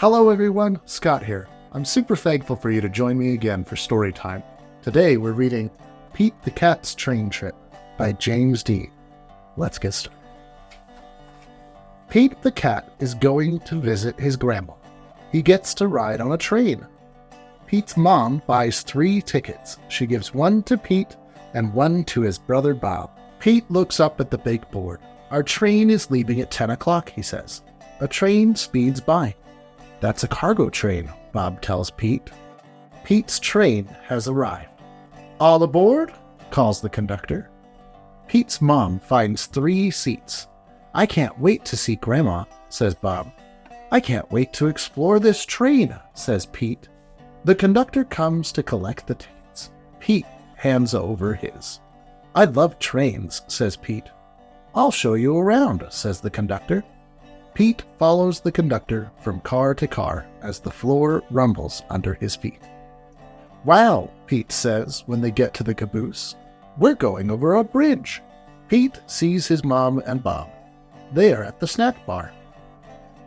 Hello everyone, Scott here. I'm super thankful for you to join me again for story time. Today we're reading Pete the Cat's Train Trip by James Dean. Let's get started. Pete the cat is going to visit his grandma. He gets to ride on a train. Pete's mom buys 3 tickets. She gives one to Pete and one to his brother Bob. Pete looks up at the big board. Our train is leaving at 10 o'clock, he says. A train speeds by. That's a cargo train, Bob tells Pete. Pete's train has arrived. All aboard, calls the conductor. Pete's mom finds 3 seats. I can't wait to see Grandma, says Bob. I can't wait to explore this train, says Pete. The conductor comes to collect the tickets. Pete hands over his. I love trains, says Pete. I'll show you around, says the conductor. Pete follows the conductor from car to car as the floor rumbles under his feet. Wow, Pete says when they get to the caboose. We're going over a bridge. Pete sees his mom and Bob. They are at the snack bar.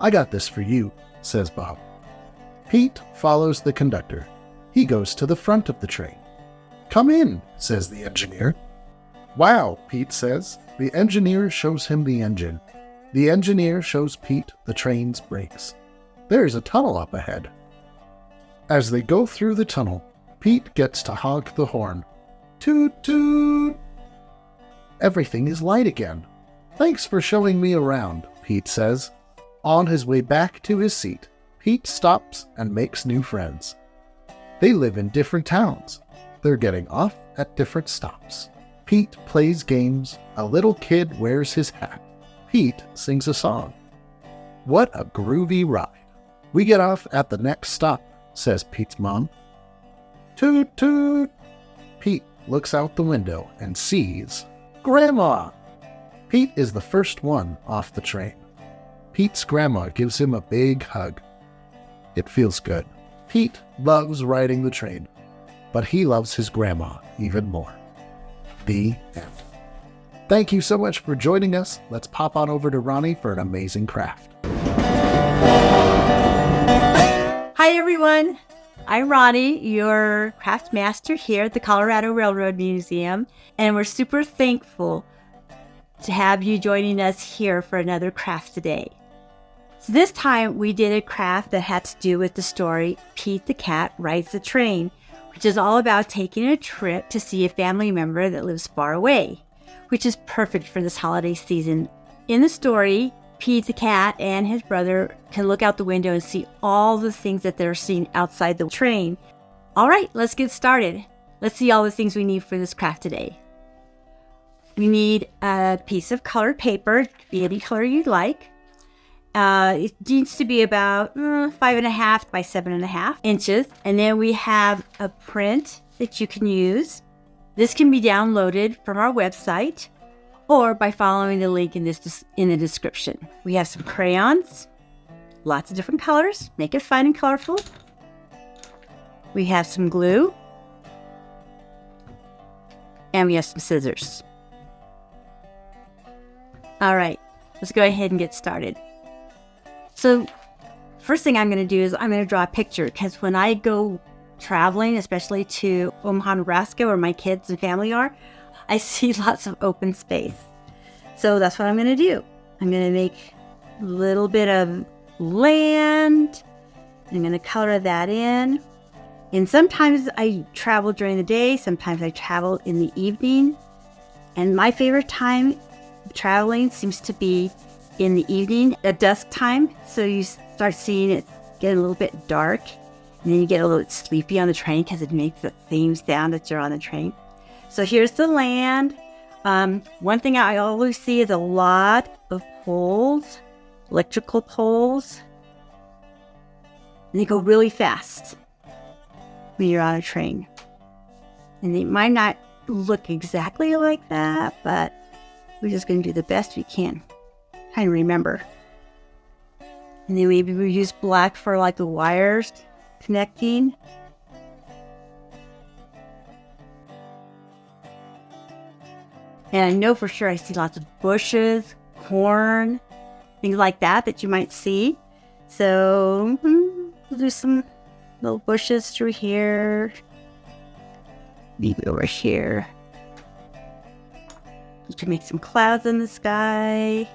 I got this for you, says Bob. Pete follows the conductor. He goes to the front of the train. Come in, says the engineer. Wow, Pete says. The engineer shows him the engine. The engineer shows Pete the train's brakes. There's a tunnel up ahead. As they go through the tunnel, Pete gets to honk the horn. Toot toot! Everything is light again. Thanks for showing me around, Pete says. On his way back to his seat, Pete stops and makes new friends. They live in different towns. They're getting off at different stops. Pete plays games. A little kid wears his hat. Pete sings a song. What a groovy ride. We get off at the next stop, says Pete's mom. Toot toot! Pete looks out the window and sees Grandma! Pete is the first one off the train. Pete's grandma gives him a big hug. It feels good. Pete loves riding the train, but he loves his grandma even more. The end. Thank you so much for joining us. Let's pop on over to Ronnie for an amazing craft. Hi everyone, I'm Ronnie, your craft master here at the Colorado Railroad Museum, and we're super thankful to have you joining us here for another craft today. So this time we did a craft that had to do with the story Pete the Cat Rides the Train, which is all about taking a trip to see a family member that lives far away, which is perfect for this holiday season. In the story, Pete the cat and his brother can look out the window and see all the things that they're seeing outside the train. All right, let's get started. Let's see all the things we need for this craft today. We need a piece of colored paper, it could be any color you'd like. It needs to be about 5.5 by 7.5 inches. And then we have a print that you can use. This can be downloaded from our website or by following the link in the description. We have some crayons, lots of different colors, make it fun and colorful. We have some glue, and we have some scissors. All right, let's go ahead and get started. So first thing I'm going to do is I'm going to draw a picture, because when I go traveling, especially to Omaha, Nebraska, where my kids and family are, I see lots of open space. So that's what I'm going to do. I'm going to make a little bit of land. I'm going to color that in. And sometimes I travel during the day. Sometimes I travel in the evening. And my favorite time traveling seems to be in the evening at dusk time. So you start seeing it get a little bit dark. And then you get a little bit sleepy on the train because it makes the same sound that you're on the train. So here's the land. One thing I always see is a lot of poles, electrical poles. And they go really fast when you're on a train. And they might not look exactly like that, but we're just going to do the best we can. Kind of remember. And then maybe we use black for like the wires connecting. And I know for sure I see lots of bushes, corn, things like that you might see. So We'll do some little bushes through here. Maybe over here. You can make some clouds in the sky.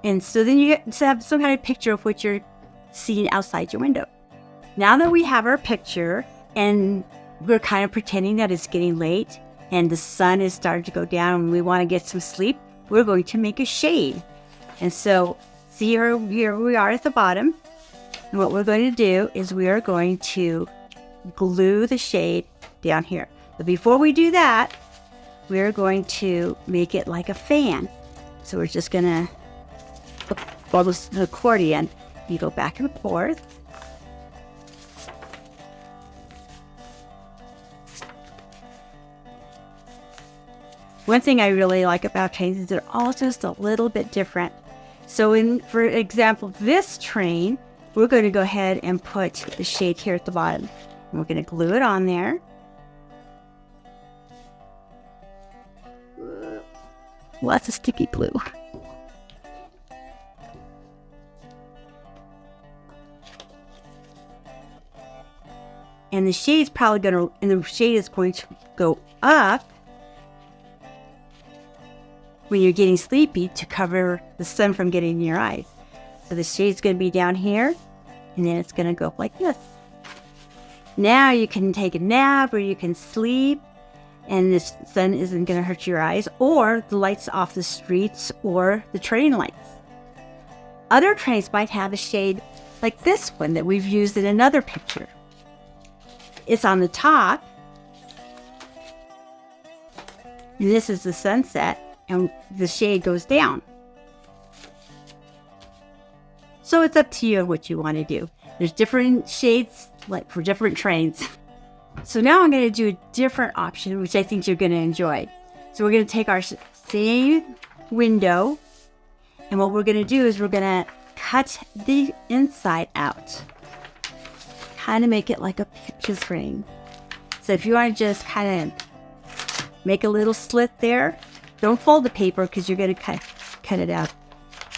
And so then you get to have some kind of picture of what you're seeing outside your window. Now that we have our picture and we're kind of pretending that it's getting late and the sun is starting to go down and we want to get some sleep, we're going to make a shade. And so see here we are at the bottom. And what we're going to do is we are going to glue the shade down here. But before we do that, we're going to make it like a fan. So we're just going to, almost an accordion. You go back and forth. One thing I really like about trains is they're all just a little bit different. So for example, this train, we're going to go ahead and put the shade here at the bottom. And we're going to glue it on there. Lots of sticky glue. And the shade is going to go up when you're getting sleepy to cover the sun from getting in your eyes. So the shade's going to be down here, and then it's going to go up like this. Now you can take a nap or you can sleep, and the sun isn't going to hurt your eyes, or the lights off the streets or the train lights. Other trains might have a shade like this one that we've used in another picture. It's on the top, and this is the sunset, and the shade goes down. So it's up to you what you want to do. There's different shades like for different trains. So now I'm going to do a different option, which I think you're going to enjoy. So we're going to take our same window, and what we're going to do is we're going to cut the inside out. Kind of make it like a picture frame. So if you want to just kind of make a little slit there, don't fold the paper because you're going to cut it out.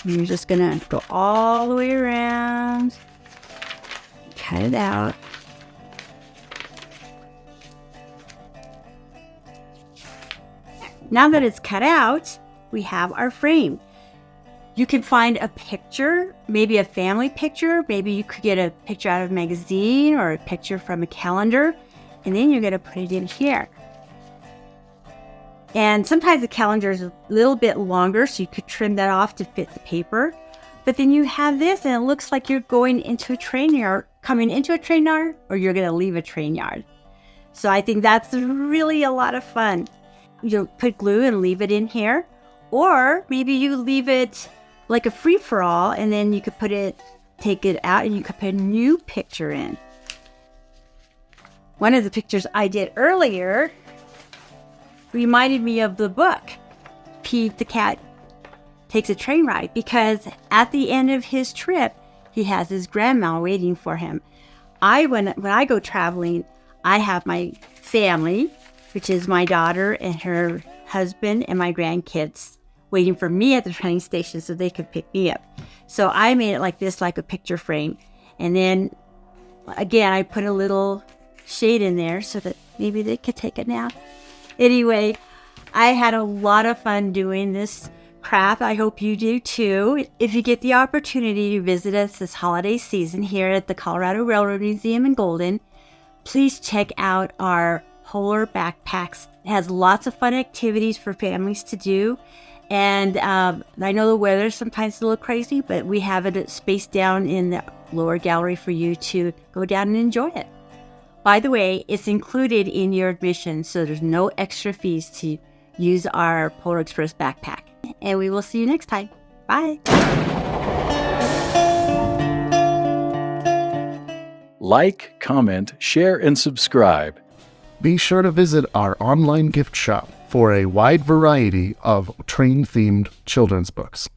And you're just going to go all the way around, cut it out. Now that it's cut out, we have our frame. You can find a picture, maybe a family picture. Maybe you could get a picture out of a magazine or a picture from a calendar, and then you're going to put it in here. And sometimes the calendar is a little bit longer, so you could trim that off to fit the paper. But then you have this, and it looks like you're going into a train yard, coming into a train yard, or you're going to leave a train yard. So I think that's really a lot of fun. You put glue and leave it in here, or maybe you leave it like a free-for-all, and then you could take it out, and you could put a new picture in. One of the pictures I did earlier reminded me of the book, Pete the Cat Takes a Train Ride, because at the end of his trip, he has his grandma waiting for him. When I go traveling, I have my family, which is my daughter and her husband and my grandkids, waiting for me at the train station so they could pick me up. So I made it like this, like a picture frame. And then, again, I put a little shade in there so that maybe they could take a nap. Anyway, I had a lot of fun doing this craft. I hope you do too. If you get the opportunity to visit us this holiday season here at the Colorado Railroad Museum in Golden, please check out our polar backpacks. It has lots of fun activities for families to do. And I know the weather sometimes a little crazy, but we have it spaced down in the lower gallery for you to go down and enjoy it. By the way, it's included in your admission, so there's no extra fees to use our Polar Express backpack. And we will see you next time. Bye. Like, comment, share, and subscribe. Be sure to visit our online gift shop for a wide variety of train-themed children's books.